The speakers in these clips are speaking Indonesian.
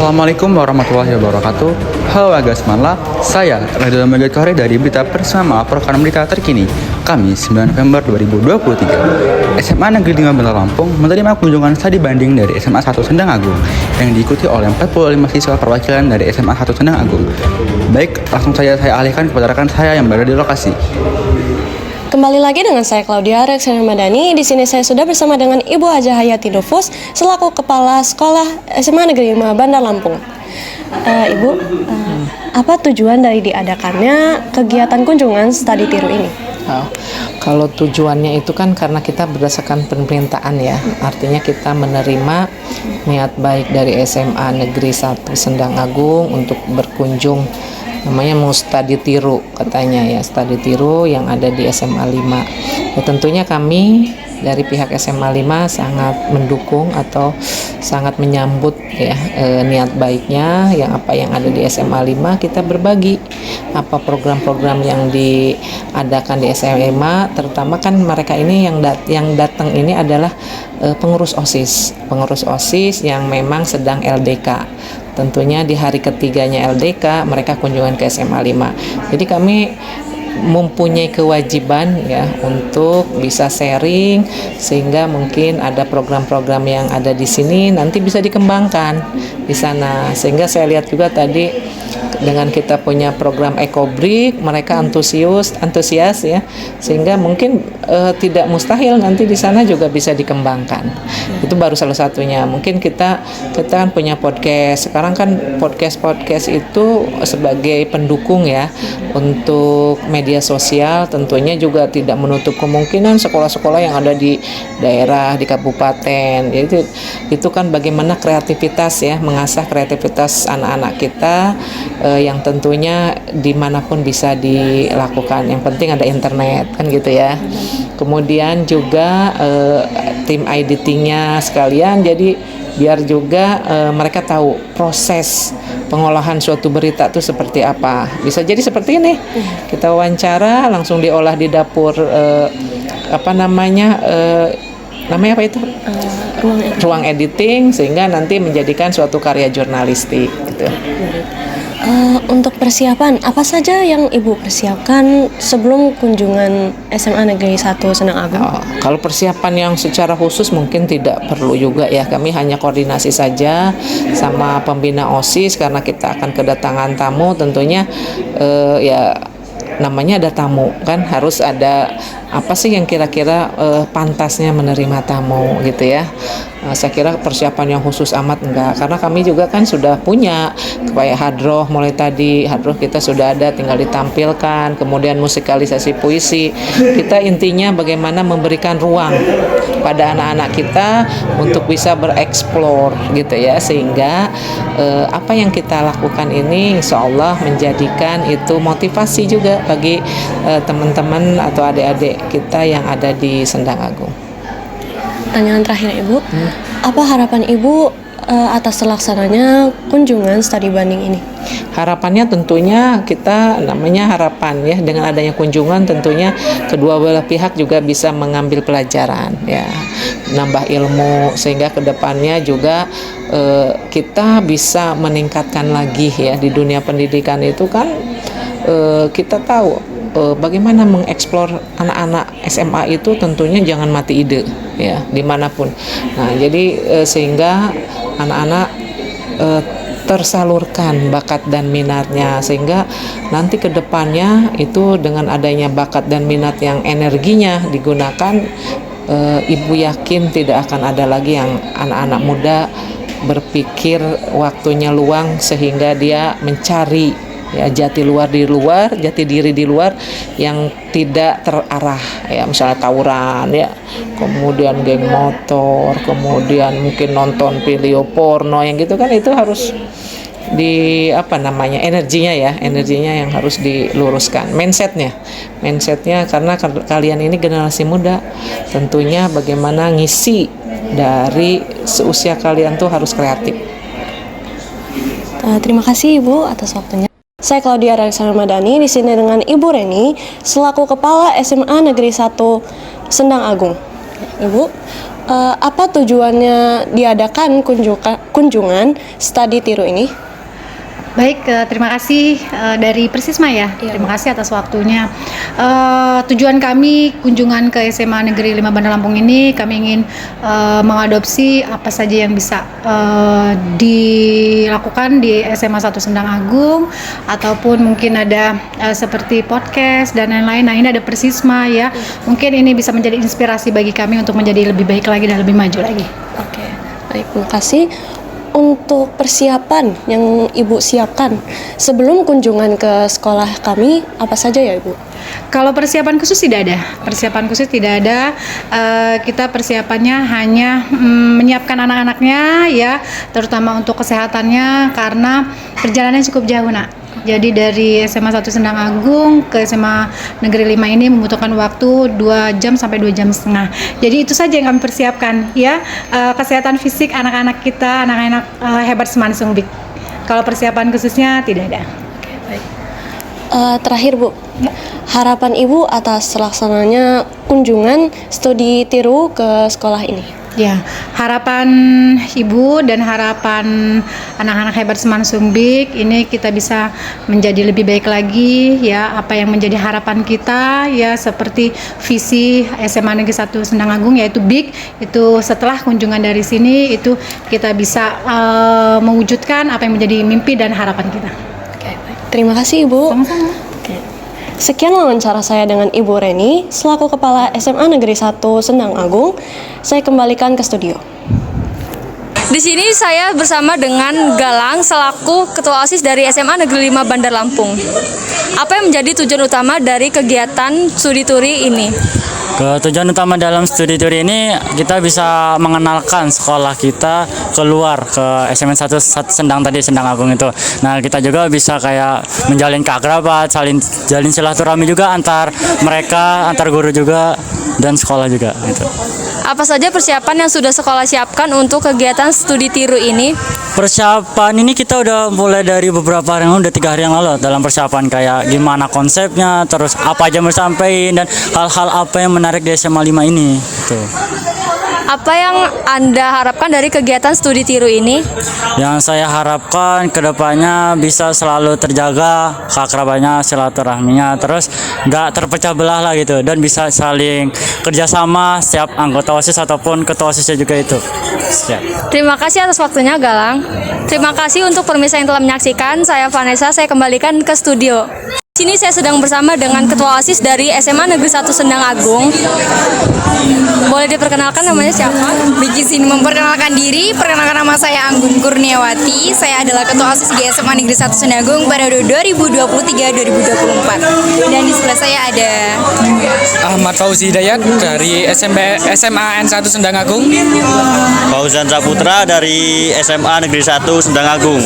Assalamualaikum warahmatullahi wabarakatuh. Halo warga Semarang, saya Raditya Megatore dari Berita Bersama Program Berita Terkini, Kamis 9 November 2023. SMA Negeri 5 Bandar Lampung menerima kunjungan studi banding dari SMA 1 Sendang Agung yang diikuti oleh 45 siswa perwakilan dari SMA 1 Sendang Agung. Baik, langsung saja saya alihkan kepada rekan saya yang berada di lokasi. Kembali lagi dengan saya Claudia Reksana Madani. Di sini saya sudah bersama dengan Ibu Haja Hayati Nufus selaku Kepala Sekolah SMA Negeri 5 Bandar Lampung. Ibu, apa tujuan dari diadakannya kegiatan kunjungan studi tiru ini? Kalau tujuannya itu kan karena kita berdasarkan pemerintahan ya, artinya kita menerima niat baik dari SMA Negeri 1 Sendang Agung untuk berkunjung, namanya mau studi tiru katanya ya, studi tiru yang ada di SMA 5. Ya, tentunya kami dari pihak SMA 5 sangat mendukung atau sangat menyambut ya niat baiknya yang apa yang ada di SMA 5 kita berbagi apa program-program yang diadakan di SMA 5, terutama kan mereka ini yang datang ini adalah pengurus OSIS yang memang sedang LDK. Tentunya di hari ketiganya LDK mereka kunjungan ke SMA 5. Jadi kami mempunyai kewajiban ya untuk bisa sharing sehingga mungkin ada program-program yang ada di sini nanti bisa dikembangkan di sana. Sehingga saya lihat juga tadi dengan kita punya program Ekobrik, mereka antusias ya, sehingga mungkin tidak mustahil nanti di sana juga bisa dikembangkan. Itu baru salah satunya. Mungkin kita kan punya podcast. Sekarang kan podcast itu sebagai pendukung ya untuk media sosial, tentunya juga tidak menutup kemungkinan sekolah-sekolah yang ada di daerah, di kabupaten. Jadi itu kan bagaimana kreativitas ya, mengasah kreativitas anak-anak kita yang tentunya dimanapun bisa dilakukan. Yang penting ada internet kan gitu ya. Kemudian juga tim editingnya sekalian, jadi biar juga mereka tahu proses pengolahan suatu berita itu seperti apa. Bisa jadi seperti ini, kita wawancara langsung diolah di dapur namanya apa itu? Ruang editing, sehingga nanti menjadikan suatu karya jurnalistik gitu. Untuk persiapan, apa saja yang Ibu persiapkan sebelum kunjungan SMA Negeri 1 Sendang Agung? Kalau persiapan yang secara khusus mungkin tidak perlu juga ya. Kami hanya koordinasi saja sama pembina OSIS karena kita akan kedatangan tamu. Tentunya ya namanya ada tamu kan, harus ada apa sih yang kira-kira pantasnya menerima tamu gitu ya. Saya kira persiapan yang khusus amat enggak, karena kami juga kan sudah punya kayak hadroh, mulai tadi hadroh kita sudah ada, tinggal ditampilkan, kemudian musikalisasi puisi. Kita intinya bagaimana memberikan ruang pada anak-anak kita untuk bisa bereksplor gitu ya, sehingga apa yang kita lakukan ini insya Allah menjadikan itu motivasi juga bagi teman-teman atau adik-adik kita yang ada di Sendang Agung. Pertanyaan terakhir Ibu, apa harapan Ibu atas terlaksananya kunjungan studi banding ini? Harapannya tentunya kita namanya harapan ya, dengan adanya kunjungan tentunya kedua belah pihak juga bisa mengambil pelajaran ya, nambah ilmu, sehingga kedepannya juga kita bisa meningkatkan lagi ya di dunia pendidikan itu kan kita tahu bagaimana mengeksplor anak-anak SMA itu tentunya jangan mati ide ya dimanapun. Nah jadi sehingga anak-anak tersalurkan bakat dan minatnya, sehingga nanti ke depannya itu dengan adanya bakat dan minat yang energinya digunakan, Ibu yakin tidak akan ada lagi yang anak-anak muda berpikir waktunya luang sehingga dia mencari ya jati diri di luar yang tidak terarah ya, misalnya tawuran ya, kemudian geng motor, kemudian mungkin nonton video porno yang gitu kan, itu harus energinya yang harus diluruskan, mindsetnya karena kalian ini generasi muda, tentunya bagaimana ngisi dari seusia kalian tuh harus kreatif. Terima kasih Ibu atas waktunya. Saya Claudia Reksana Madani di sini dengan Ibu Reni selaku Kepala SMA Negeri 1 Sendang Agung. Ibu, apa tujuannya diadakan kunjungan studi tiru ini? Baik, terima kasih dari Persisma ya. Iya. Terima kasih atas waktunya. Tujuan kami kunjungan ke SMA Negeri 5 Bandar Lampung ini, kami ingin mengadopsi apa saja yang bisa dilakukan di SMA 1 Sendang Agung, ataupun mungkin ada seperti podcast dan lain-lain. Nah, ini ada Persisma ya. Mungkin ini bisa menjadi inspirasi bagi kami untuk menjadi lebih baik lagi dan lebih maju lagi. Oke, baik, terima kasih. Untuk persiapan yang Ibu siapkan sebelum kunjungan ke sekolah kami, apa saja ya Ibu? Kalau persiapan khusus tidak ada. Persiapan khusus tidak ada. Kita persiapannya hanya menyiapkan anak-anaknya ya, terutama untuk kesehatannya karena perjalanannya cukup jauh, Nak. Jadi dari SMA 1 Sendang Agung ke SMA Negeri 5 ini membutuhkan waktu 2 jam sampai 2 jam setengah. Jadi itu saja yang kami persiapkan ya, kesehatan fisik anak-anak kita, anak-anak hebat Seman Sungbik. Kalau persiapan khususnya tidak ada. Terakhir Bu, harapan Ibu atas terlaksananya kunjungan studi tiru ke sekolah ini? Ya, harapan Ibu dan harapan anak-anak hebat Seman Sungbik ini kita bisa menjadi lebih baik lagi ya, apa yang menjadi harapan kita ya, seperti visi SMA Negeri 1 Sendang Agung yaitu BIK, itu setelah kunjungan dari sini itu kita bisa mewujudkan apa yang menjadi mimpi dan harapan kita. Terima kasih Ibu. Sama-sama. Sekian wawancara saya dengan Ibu Reni selaku Kepala SMA Negeri 1 Sendang Agung. Saya kembalikan ke studio. Di sini saya bersama dengan Galang selaku Ketua OSIS dari SMA Negeri 5 Bandar Lampung. Apa yang menjadi tujuan utama dari kegiatan studi turi ini? Tujuan utama dalam studi tour ini kita bisa mengenalkan sekolah kita keluar ke SMN 1 Sendang tadi, Sendang Agung itu. Nah, kita juga bisa kayak menjalin keakraban, jalin silaturahmi juga antar mereka, antar guru juga dan sekolah juga gitu. Apa saja persiapan yang sudah sekolah siapkan untuk kegiatan studi tiru ini? Persiapan ini kita udah mulai dari beberapa hari yang lalu, udah 3 hari yang lalu dalam persiapan kayak gimana konsepnya, terus apa aja mau sampaikan dan hal-hal apa yang menarik di SMA 5 ini gitu. Apa yang Anda harapkan dari kegiatan studi tiru ini? Yang saya harapkan kedepannya bisa selalu terjaga keakrabannya, silaturahminya, terus nggak terpecah belah lah gitu, dan bisa saling kerjasama setiap anggota OSIS ataupun ketua OSISnya juga itu. Siap. Terima kasih atas waktunya Galang. Terima kasih untuk pemirsa yang telah menyaksikan. Saya Vanessa, saya kembalikan ke studio. Di sini saya sedang bersama dengan Ketua OSIS dari SMA Negeri 1 Sendang Agung. Boleh diperkenalkan namanya siapa? Di sini memperkenalkan diri, perkenalkan nama saya Anggun Kurniawati. Saya adalah Ketua OSIS di SMA Negeri 1 Sendang Agung periode 2023-2024. Dan di sebelah saya ada Ahmad Fauzi Hidayat dari SMA N1 Sendang Agung. Fauzan Saputra dari SMA Negeri 1 Sendang Agung.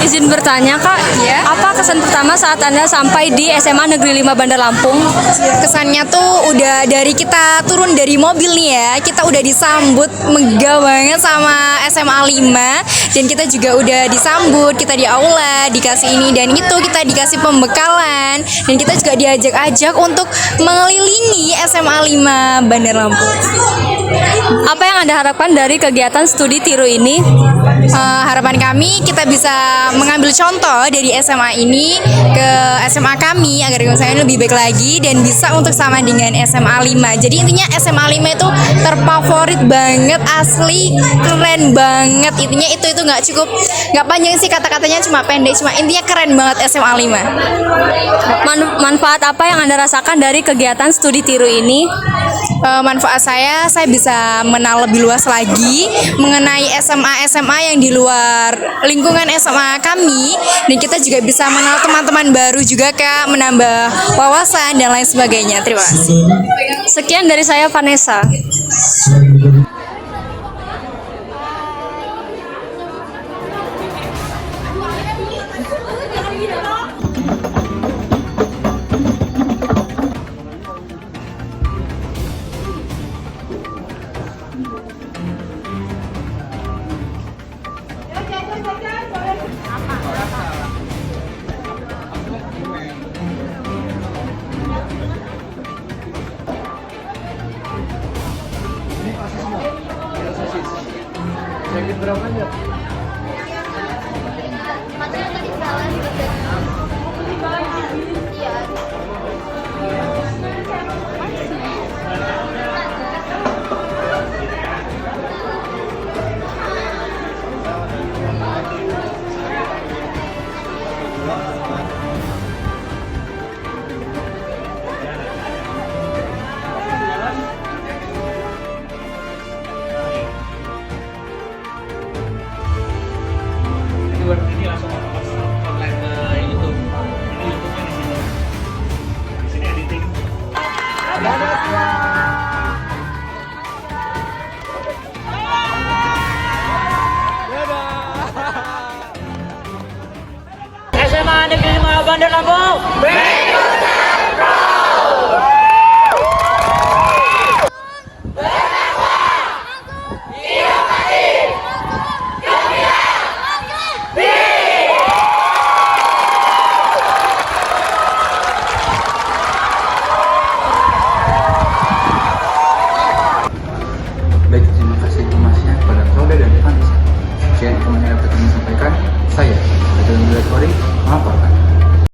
Izin bertanya Kak, apa kesan pertama saat Anda sampai di SMA Negeri 5 Bandar Lampung? kesannya tuh udah dari kita turun dari mobil nih ya, kita udah disambut megah banget sama SMA 5, dan kita juga udah disambut, kita di aula dikasih ini dan itu, kita dikasih pembekalan, dan kita juga diajak-ajak untuk mengelilingi SMA 5 Bandar Lampung. Apa yang Anda harapkan dari kegiatan studi tiru ini? Harapan kami kita bisa mengambil contoh dari SMA ini ke SMA kami agar SMA lebih baik lagi dan bisa untuk sama dengan SMA 5. Jadi intinya SMA 5 itu terfavorit banget, asli keren banget. Intinya itu nggak cukup, nggak panjang sih kata-katanya, cuma pendek, cuma intinya keren banget SMA 5. Manfaat apa yang Anda rasakan dari kegiatan studi tiru ini? Manfaat saya bisa mengenal lebih luas lagi mengenai SMA yang di luar lingkungan SMA kami, dan kita juga bisa mengenal teman-teman baru juga Kak, menambah wawasan dan lain sebagainya. Terima kasih. Sekian dari saya Vanessa. SMA Negeri 5 Bandar Lampung. Baik, terima kasih informasinya kepada Claudia dan Vanessa. Sekian informasi yang dapat kami sampaikan. Saya, Raditya Menggelar Kori, Mapar.